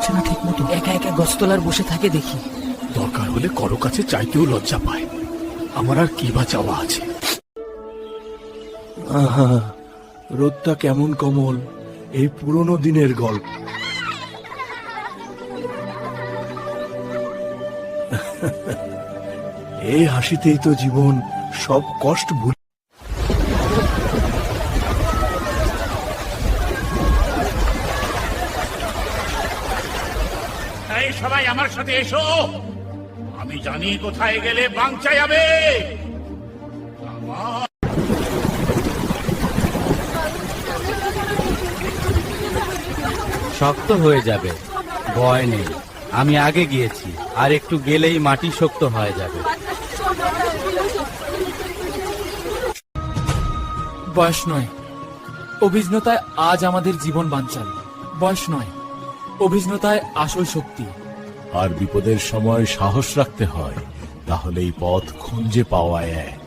পারছে না ঠিক মতো, একা একা গাছতলার বসে থাকে দেখি। দরকার হলে কারো কাছে চাইতেও লজ্জা পায়। আমার আর কি বা চাওয়া আছে? আহা, রোদটা কেমন কমল, এই পুরনো দিনের গল্প। এই হাসিতেই তো জীবন সব কষ্ট ভুলে। এই সবাই আমার সাথে এসো। আমি জানি কোথায় গেলে বাঞ্চা যাবে। শক্ত হয়ে যাবে, ভয় নেই। আমি আগে গিয়েছি, আর একটু গেলেই মাটি শক্ত হয়ে যাবে। বয়স নয়, অভিজ্ঞতায় আজ আমাদের জীবন বাঁচাল। বয়স নয়, অভিজ্ঞতায় আসল শক্তি। আর বিপদের সময় সাহস রাখতে হয়, তাহলে এই পথ খুঁজে পাওয়া এক।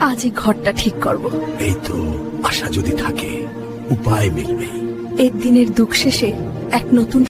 আজ এই ঘরটা ঠিক করব। এই তো, আশা যদি থাকে উপায় মিলবে। এর দিনের দুঃখ শেষে এক নতুন